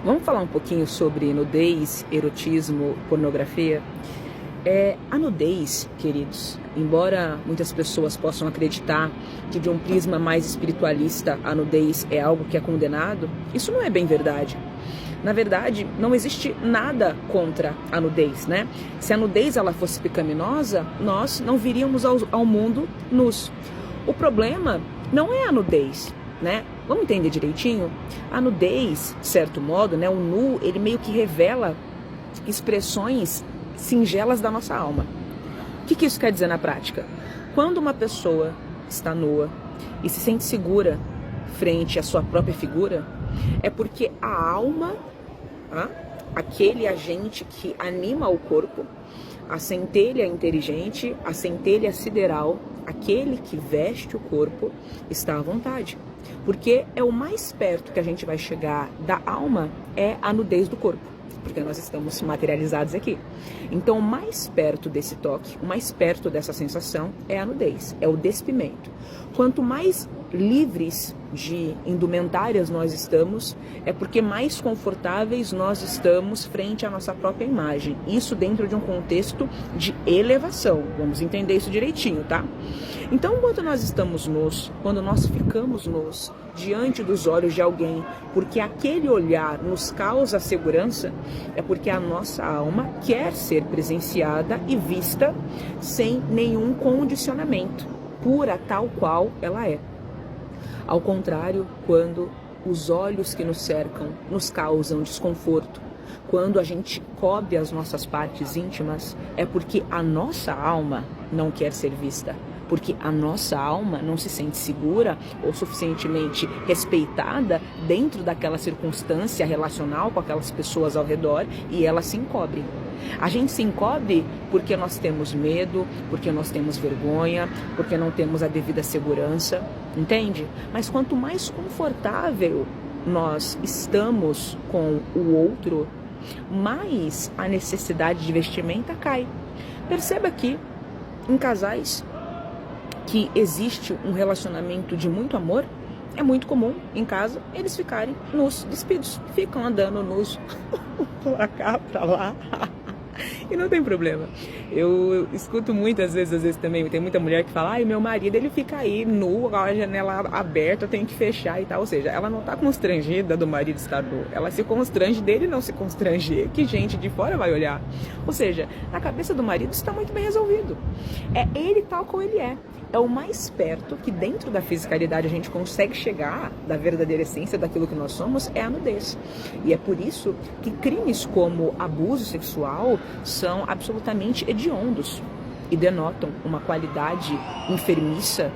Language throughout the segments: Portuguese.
Vamos falar um pouquinho sobre nudez, erotismo, pornografia? A nudez, queridos, embora muitas pessoas possam acreditar que de um prisma mais espiritualista a nudez é algo que é condenado, isso não é bem verdade. Na verdade, não existe nada contra a nudez, né? Se a nudez ela fosse pecaminosa, nós não viríamos ao mundo nus. O problema não é a nudez, né? Vamos entender direitinho? A nudez, de certo modo, né? O nu, ele meio que revela expressões singelas da nossa alma. O que isso quer dizer na prática? Quando uma pessoa está nua e se sente segura frente à sua própria figura, é porque a alma, aquele agente que anima o corpo, a centelha inteligente, a centelha sideral, aquele que veste o corpo, está à vontade. Porque é o mais perto que a gente vai chegar da alma é a nudez do corpo. Porque nós estamos materializados aqui. Então, o mais perto desse toque, o mais perto dessa sensação é a nudez, é o despimento. Quanto mais livres de indumentárias nós estamos, é porque mais confortáveis nós estamos frente à nossa própria imagem. Isso dentro de um contexto de elevação. Vamos entender isso direitinho, tá? Então, quando nós estamos nus, quando nós ficamos nus diante dos olhos de alguém, porque aquele olhar nos causa segurança, é porque a nossa alma quer ser presenciada e vista sem nenhum condicionamento, pura tal qual ela é. Ao contrário, quando os olhos que nos cercam nos causam desconforto, quando a gente cobre as nossas partes íntimas, é porque a nossa alma não quer ser vista. Porque a nossa alma não se sente segura ou suficientemente respeitada dentro daquela circunstância relacional com aquelas pessoas ao redor e ela se encobre. A gente se encobre porque nós temos medo, porque nós temos vergonha, porque não temos a devida segurança, entende? Mas quanto mais confortável nós estamos com o outro, mais a necessidade de vestimenta cai. Perceba que em casais que existe um relacionamento de muito amor, é muito comum em casa eles ficarem nus, despidos, ficam andando nus pra cá, pra lá, e não tem problema. Eu escuto muitas vezes também, tem muita mulher que fala, ai, meu marido ele fica aí nu, com a janela aberta, eu tenho que fechar e tal, ou seja, ela não tá constrangida do marido estar nu, ela se constrange dele não se constranger, que gente de fora vai olhar. Ou seja, na cabeça do marido está muito bem resolvido, é ele tal como ele é o mais perto que dentro da fisicalidade a gente consegue chegar da verdadeira essência daquilo que nós somos, é a nudez. E é por isso que crimes como abuso sexual são absolutamente hediondos e denotam uma qualidade enfermiça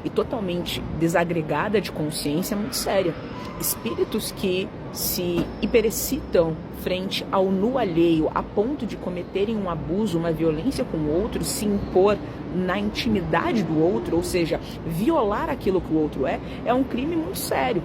e totalmente desagregada de consciência muito séria. Espíritos que se hiperexcitam frente ao nu alheio a ponto de cometerem um abuso, uma violência com o outro, se impor na intimidade do outro, ou seja, violar aquilo que o outro é um crime muito sério.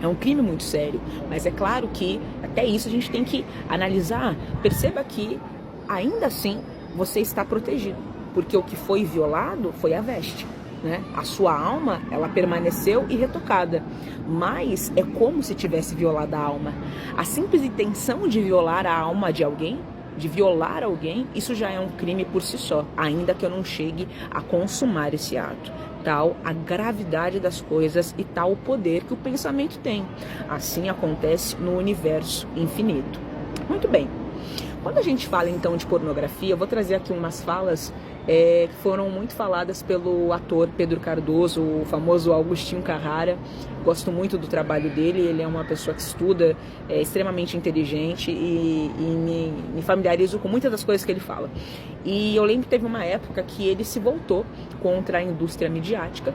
É um crime muito sério, mas é claro que até isso a gente tem que analisar. Perceba que ainda assim você está protegido, porque o que foi violado foi a veste. Né? A sua alma, ela permaneceu irretocada, mas é como se tivesse violado a alma. A simples intenção de violar a alma de alguém, de violar alguém, isso já é um crime por si só, ainda que eu não chegue a consumar esse ato. Tal a gravidade das coisas e tal o poder que o pensamento tem. Assim acontece no universo infinito. Muito bem. Quando a gente fala então de pornografia, eu vou trazer aqui umas falas que foram muito faladas pelo ator Pedro Cardoso, o famoso Agostinho Carrara. Gosto muito do trabalho dele, ele é uma pessoa que estuda, é extremamente inteligente e me familiarizo com muitas das coisas que ele fala. E eu lembro que teve uma época que ele se voltou contra a indústria midiática,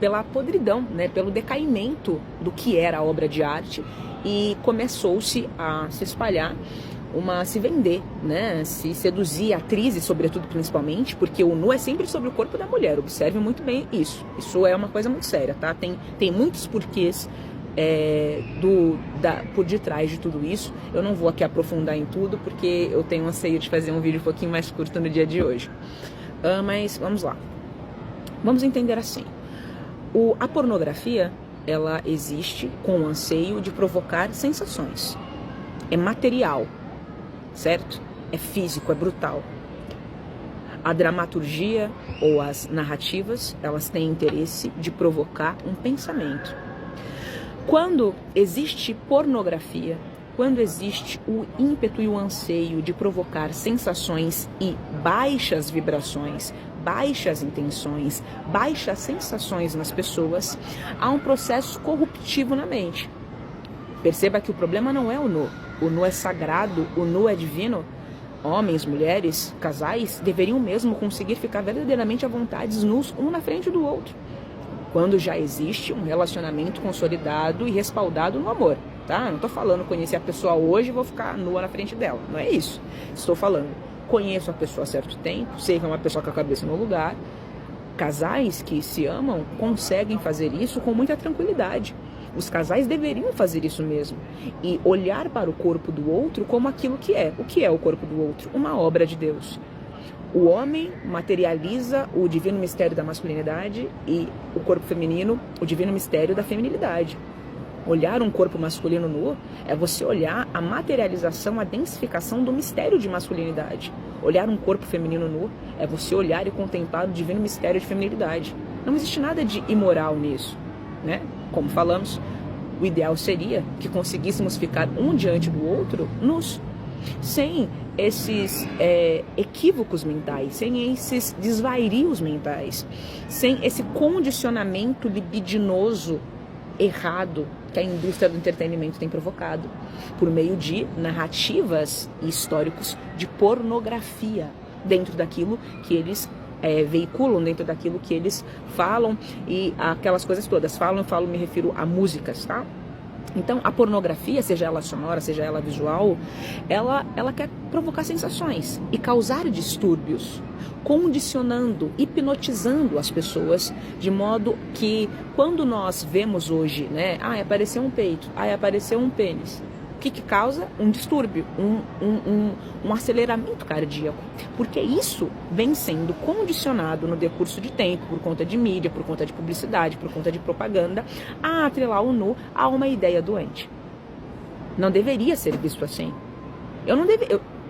pela podridão, né, pelo decaimento do que era a obra de arte, e começou-se a se espalhar, se vender, né, se seduzir atrizes, sobretudo, principalmente, porque o nu é sempre sobre o corpo da mulher, observe muito bem isso é uma coisa muito séria, tá? Tem muitos porquês por detrás de tudo isso. Eu não vou aqui aprofundar em tudo, porque eu tenho anseio de fazer um vídeo um pouquinho mais curto no dia de hoje, mas vamos lá, vamos entender assim. A pornografia ela existe com o anseio de provocar sensações. É material, certo? É físico, é brutal. A dramaturgia ou as narrativas, elas têm interesse de provocar um pensamento. Quando existe pornografia, quando existe o ímpeto e o anseio de provocar sensações e baixas vibrações, baixas intenções, baixas sensações nas pessoas, há um processo corruptivo na mente. Perceba que o problema não é o nu é sagrado, o nu é divino. Homens, mulheres, casais deveriam mesmo conseguir ficar verdadeiramente à vontade, nus, um na frente do outro, quando já existe um relacionamento consolidado e respaldado no amor, tá? Não estou falando conhecer a pessoa hoje e vou ficar nua na frente dela, não é isso. Estou falando, conheço a pessoa há certo tempo, sei que é uma pessoa com a cabeça no lugar. Casais que se amam conseguem fazer isso com muita tranquilidade. Os casais deveriam fazer isso mesmo e olhar para o corpo do outro como aquilo que é. O que é o corpo do outro? Uma obra de Deus. O homem materializa o divino mistério da masculinidade e o corpo feminino, o divino mistério da feminilidade. Olhar um corpo masculino nu é você olhar a materialização, a densificação do mistério de masculinidade. Olhar um corpo feminino nu é você olhar e contemplar o divino mistério de feminilidade. Não existe nada de imoral nisso, né? Como falamos, o ideal seria que conseguíssemos ficar um diante do outro nus, sem esses equívocos mentais, sem esses desvairios mentais, sem esse condicionamento libidinoso errado que a indústria do entretenimento tem provocado, por meio de narrativas e históricos de pornografia dentro daquilo que eles veiculam, dentro daquilo que eles falam e aquelas coisas todas. Me refiro a músicas, tá? Então, a pornografia, seja ela sonora, seja ela visual, ela quer provocar sensações e causar distúrbios, condicionando, hipnotizando as pessoas, de modo que quando nós vemos hoje, né, apareceu um peito, apareceu um pênis, o que causa? Um distúrbio, um aceleramento cardíaco, porque isso vem sendo condicionado no decurso de tempo, por conta de mídia, por conta de publicidade, por conta de propaganda, a atrelar o nu a uma ideia doente. Não deveria ser visto assim.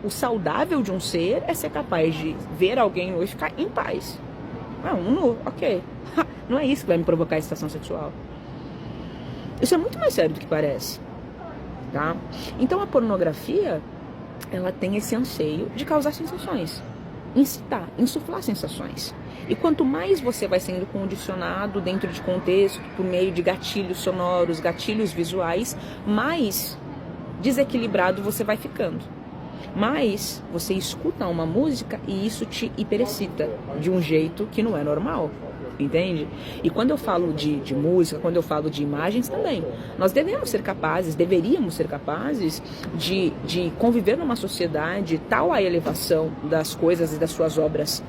O saudável de um ser é ser capaz de ver alguém nu e ficar em paz. Um nu, ok. Não é isso que vai me provocar excitação sexual. Isso é muito mais sério do que parece. Tá? Então a pornografia, ela tem esse anseio de causar sensações, incitar, insuflar sensações. E quanto mais você vai sendo condicionado dentro de contexto, por meio de gatilhos sonoros, gatilhos visuais, mais desequilibrado você vai ficando. Mas você escuta uma música e isso te hiperexcita de um jeito que não é normal. Entende? E quando eu falo de música, quando eu falo de imagens também, nós deveríamos ser capazes de conviver numa sociedade tal a elevação das coisas e das suas obras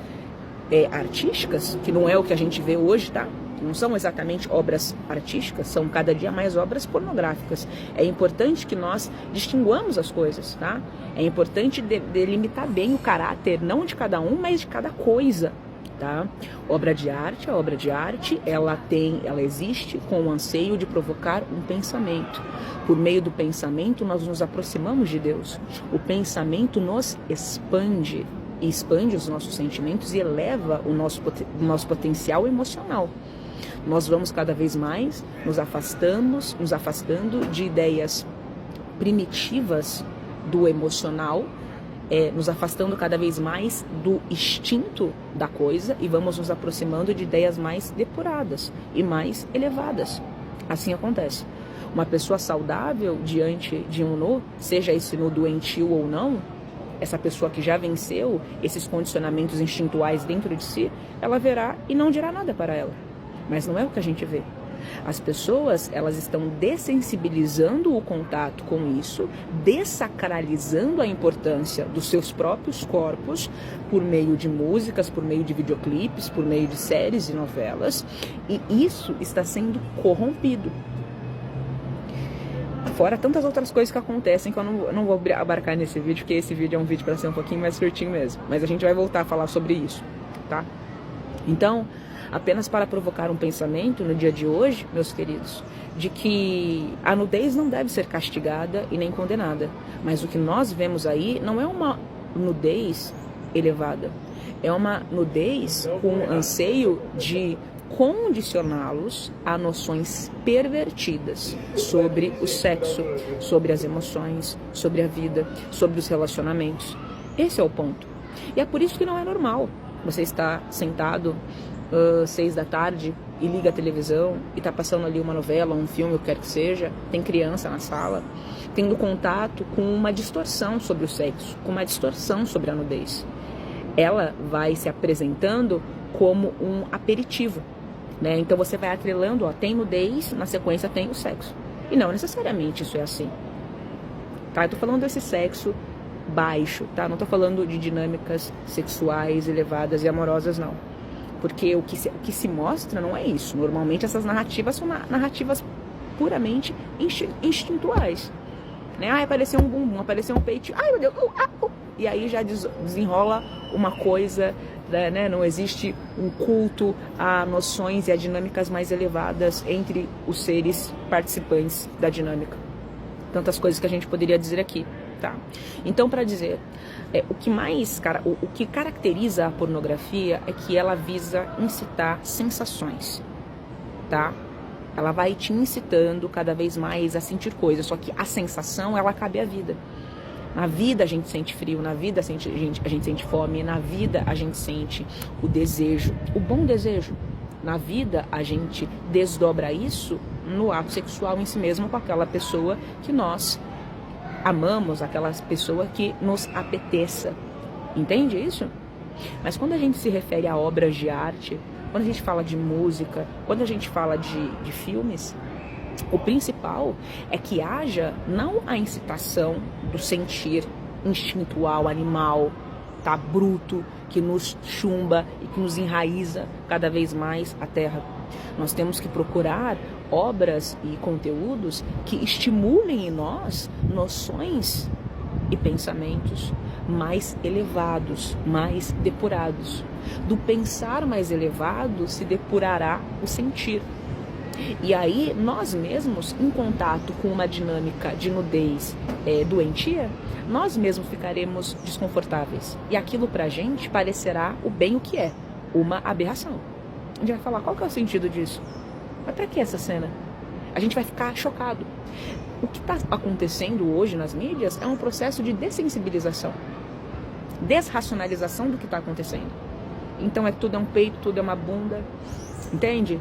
artísticas, que não é o que a gente vê hoje, tá? Não são exatamente obras artísticas, são cada dia mais obras pornográficas. É importante que nós distinguamos as coisas, tá? É importante delimitar bem o caráter, não de cada um, mas de cada coisa. Tá? A obra de arte, ela existe com o anseio de provocar um pensamento. Por meio do pensamento, nós nos aproximamos de Deus. O pensamento nos expande os nossos sentimentos e eleva o nosso potencial emocional. Nós vamos cada vez mais nos afastando de ideias primitivas do emocional, nos afastando cada vez mais do instinto da coisa e vamos nos aproximando de ideias mais depuradas e mais elevadas. Assim acontece. Uma pessoa saudável diante de um nu, seja esse nu doentio ou não, essa pessoa que já venceu esses condicionamentos instintuais dentro de si, ela verá e não dirá nada para ela. Mas não é o que a gente vê. As pessoas, elas estão dessensibilizando o contato com isso, dessacralizando a importância dos seus próprios corpos por meio de músicas, por meio de videoclipes, por meio de séries e novelas, e isso está sendo corrompido. Fora tantas outras coisas que acontecem que eu não vou abarcar nesse vídeo, porque esse vídeo é um vídeo para ser um pouquinho mais curtinho mesmo, mas a gente vai voltar a falar sobre isso, tá? Então, apenas para provocar um pensamento no dia de hoje, meus queridos, de que a nudez não deve ser castigada e nem condenada. Mas o que nós vemos aí não é uma nudez elevada, é uma nudez com anseio de condicioná-los a noções pervertidas sobre o sexo, sobre as emoções, sobre a vida, sobre os relacionamentos. Esse é o ponto. E é por isso que não é normal você estar sentado 6 da tarde e liga a televisão e está passando ali uma novela, um filme, o que quer que seja, tem criança na sala, tendo contato com uma distorção sobre o sexo, com uma distorção sobre a nudez. Ela vai se apresentando como um aperitivo, né? Então você vai atrelando, tem nudez, na sequência tem o sexo. E não necessariamente isso é assim. Tá? Eu tô falando desse sexo baixo, tá? Não tô falando de dinâmicas sexuais elevadas e amorosas, não. Porque o que se mostra não é isso. Normalmente essas narrativas são narrativas puramente instintuais. Né? Apareceu um bumbum, apareceu um peito, ai meu Deus, e aí já desenrola uma coisa, né? Não existe um culto a noções e a dinâmicas mais elevadas entre os seres participantes da dinâmica. Tantas coisas que a gente poderia dizer aqui, tá? Então, para dizer, o que caracteriza a pornografia é que ela visa incitar sensações, tá? Ela vai te incitando cada vez mais a sentir coisas, só que a sensação, ela cabe à vida. Na vida a gente sente frio, na vida a gente sente fome, na vida a gente sente o desejo, o bom desejo. Na vida a gente desdobra isso no ato sexual em si mesmo com aquela pessoa que nós amamos, aquela pessoa que nos apeteça. Entende isso? Mas quando a gente se refere a obras de arte, quando a gente fala de música, quando a gente fala de filmes, o principal é que haja não a incitação do sentir instintual, animal, tá, bruto, que nos chumba e que nos enraiza cada vez mais a terra. Nós temos que procurar obras e conteúdos que estimulem em nós noções e pensamentos mais elevados, mais depurados. Do pensar mais elevado se depurará o sentir. E aí, nós mesmos, em contato com uma dinâmica de nudez doentia, nós mesmos ficaremos desconfortáveis. E aquilo pra gente parecerá o bem o que é, uma aberração. A gente vai falar, qual que é o sentido disso? Mas pra que essa cena? A gente vai ficar chocado. O que está acontecendo hoje nas mídias é um processo de dessensibilização, desracionalização do que está acontecendo. Então tudo é um peito, tudo é uma bunda, entende?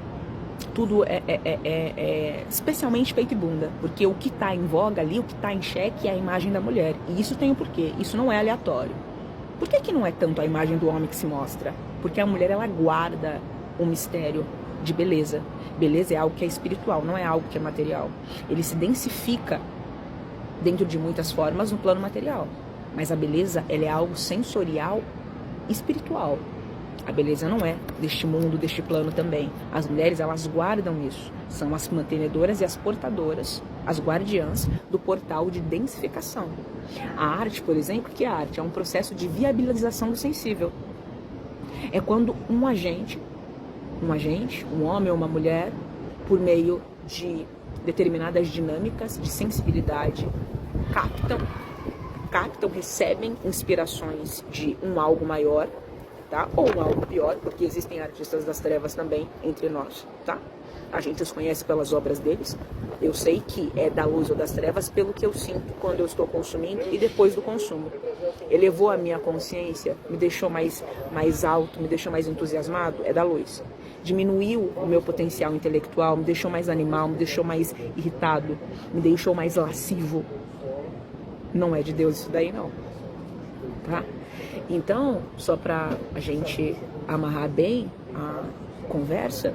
Tudo é especialmente peito e bunda, porque o que está em voga ali, o que está em xeque é a imagem da mulher. E isso tem um porquê, isso não é aleatório. Por que não é tanto a imagem do homem que se mostra? Porque a mulher, ela guarda um mistério de beleza. Beleza é algo que é espiritual, não é algo que é material. Ele se densifica dentro de muitas formas no plano material. Mas a beleza, ela é algo sensorial espiritual. A beleza não é deste mundo, deste plano também. As mulheres, elas guardam isso. São as mantenedoras e as portadoras, as guardiãs do portal de densificação. A arte, por exemplo, que é a arte? É um processo de viabilização do sensível. É quando um agente, um homem ou uma mulher, por meio de determinadas dinâmicas de sensibilidade, captam, recebem inspirações de um algo maior, tá? Ou um algo pior, porque existem artistas das trevas também entre nós, tá? A gente os conhece pelas obras deles. Eu sei que é da luz ou das trevas pelo que eu sinto quando eu estou consumindo e depois do consumo. Elevou a minha consciência, me deixou mais alto, me deixou mais entusiasmado, é da luz. Diminuiu o meu potencial intelectual, me deixou mais animal, me deixou mais irritado, me deixou mais lascivo. Não é de Deus isso daí, não. Tá? Então, só para a gente amarrar bem a conversa,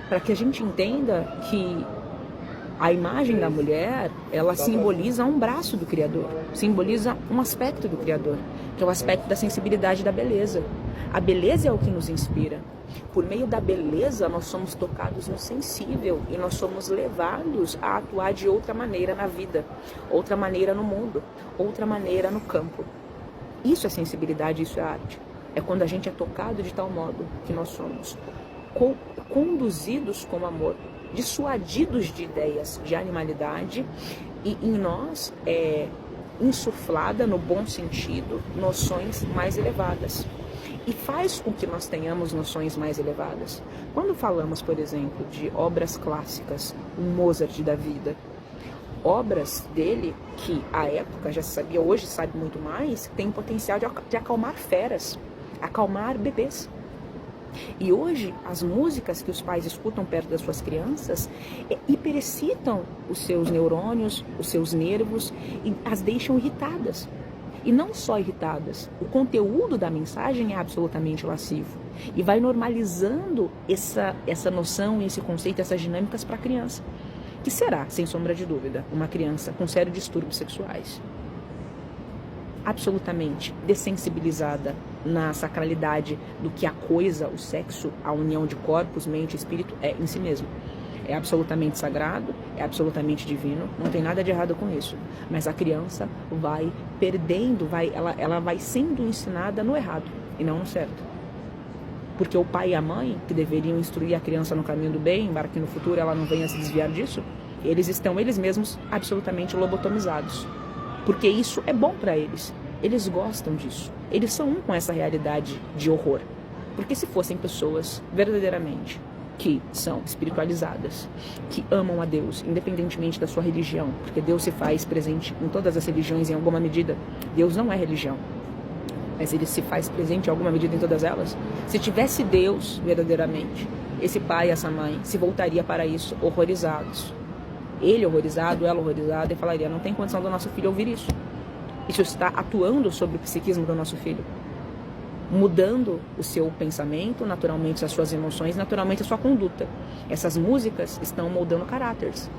para que a gente entenda que a imagem da mulher, ela simboliza um braço do Criador, simboliza um aspecto do Criador, que é o aspecto da sensibilidade da beleza. A beleza é o que nos inspira. Por meio da beleza, nós somos tocados no sensível e nós somos levados a atuar de outra maneira na vida, outra maneira no mundo, outra maneira no campo. Isso é sensibilidade, isso é arte. É quando a gente é tocado de tal modo que nós somos conduzidos com amor, dissuadidos de ideias de animalidade, e em nós é insuflada, no bom sentido, noções mais elevadas. E faz com que nós tenhamos noções mais elevadas. Quando falamos, por exemplo, de obras clássicas, o Mozart da vida, obras dele que à época já se sabia, hoje sabe muito mais, tem o potencial de acalmar feras, acalmar bebês. E hoje, as músicas que os pais escutam perto das suas crianças hiperexcitam os seus neurônios, os seus nervos, e as deixam irritadas. E não só irritadas, o conteúdo da mensagem é absolutamente lascivo. E vai normalizando essa noção, esse conceito, essas dinâmicas para a criança. Que será, sem sombra de dúvida, uma criança com sérios distúrbios sexuais. Absolutamente dessensibilizada na sacralidade do que a coisa, o sexo, a união de corpos, mente e espírito é em si mesmo. É absolutamente sagrado, é absolutamente divino, não tem nada de errado com isso. Mas a criança vai perdendo, ela vai sendo ensinada no errado e não no certo. Porque o pai e a mãe, que deveriam instruir a criança no caminho do bem, para que no futuro ela não venha se desviar disso, eles estão eles mesmos absolutamente lobotomizados. Porque isso é bom para eles. Eles gostam disso. Eles são um com essa realidade de horror. Porque se fossem pessoas verdadeiramente que são espiritualizadas, que amam a Deus, independentemente da sua religião, porque Deus se faz presente em todas as religiões em alguma medida. Deus não é religião, mas ele se faz presente em alguma medida em todas elas. Se tivesse Deus verdadeiramente, esse pai e essa mãe se voltaria para isso horrorizados. Ele horrorizado, ela horrorizada, e falaria: não tem condição do nosso filho ouvir isso. Isso está atuando sobre o psiquismo do nosso filho, mudando o seu pensamento, naturalmente as suas emoções, naturalmente a sua conduta. Essas músicas estão moldando caráteres.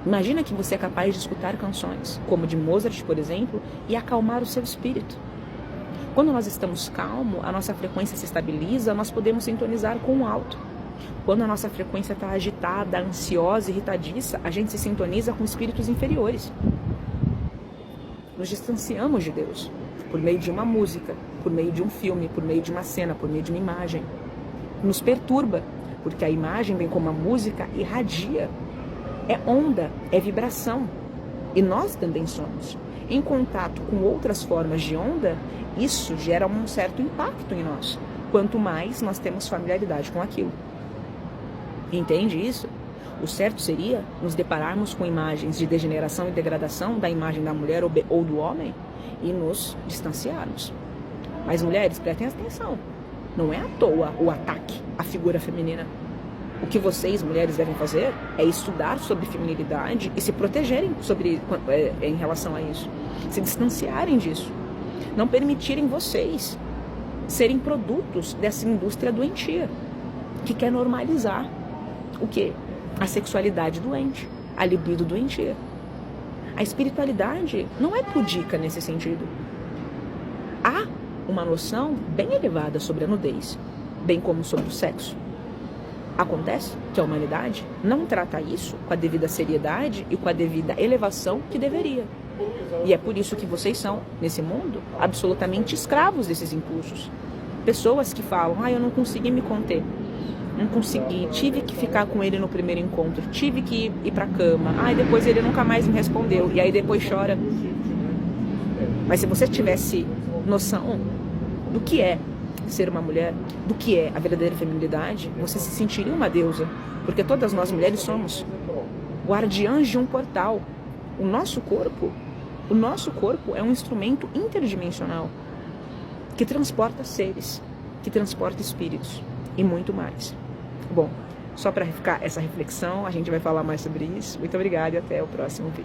Imagina que você é capaz de escutar canções, como de Mozart, por exemplo, e acalmar o seu espírito. Quando nós estamos calmos, a nossa frequência se estabiliza, nós podemos sintonizar com o alto. Quando a nossa frequência está agitada, ansiosa, irritadiça, a gente se sintoniza com espíritos inferiores. Nos distanciamos de Deus por meio de uma música, por meio de um filme, por meio de uma cena, por meio de uma imagem. Nos perturba, porque a imagem, bem como a música, irradia. É onda, é vibração. E nós também somos. Em contato com outras formas de onda, isso gera um certo impacto em nós. Quanto mais nós temos familiaridade com aquilo. Entende isso? O certo seria nos depararmos com imagens de degeneração e degradação da imagem da mulher ou do homem e nos distanciarmos. Mas mulheres, prestem atenção. Não é à toa o ataque à figura feminina. O que vocês, mulheres, devem fazer é estudar sobre feminilidade e se protegerem em relação a isso. Se distanciarem disso. Não permitirem vocês serem produtos dessa indústria doentia, que quer normalizar o quê? A sexualidade doente, a libido doentia. A espiritualidade não é pudica nesse sentido. Há uma noção bem elevada sobre a nudez, bem como sobre o sexo. Acontece que a humanidade não trata isso com a devida seriedade e com a devida elevação que deveria. E é por isso que vocês são, nesse mundo, absolutamente escravos desses impulsos. Pessoas que falam: eu não consegui me conter. Não consegui, tive que ficar com ele no primeiro encontro, tive que ir pra cama, depois ele nunca mais me respondeu, e aí depois chora. Mas se você tivesse noção do que é ser uma mulher, do que é a verdadeira feminilidade, você se sentiria uma deusa, porque todas nós mulheres somos guardiãs de um portal. O nosso corpo é um instrumento interdimensional que transporta seres, que transporta espíritos e muito mais. Bom, só para ficar essa reflexão, a gente vai falar mais sobre isso. Muito obrigada e até o próximo vídeo.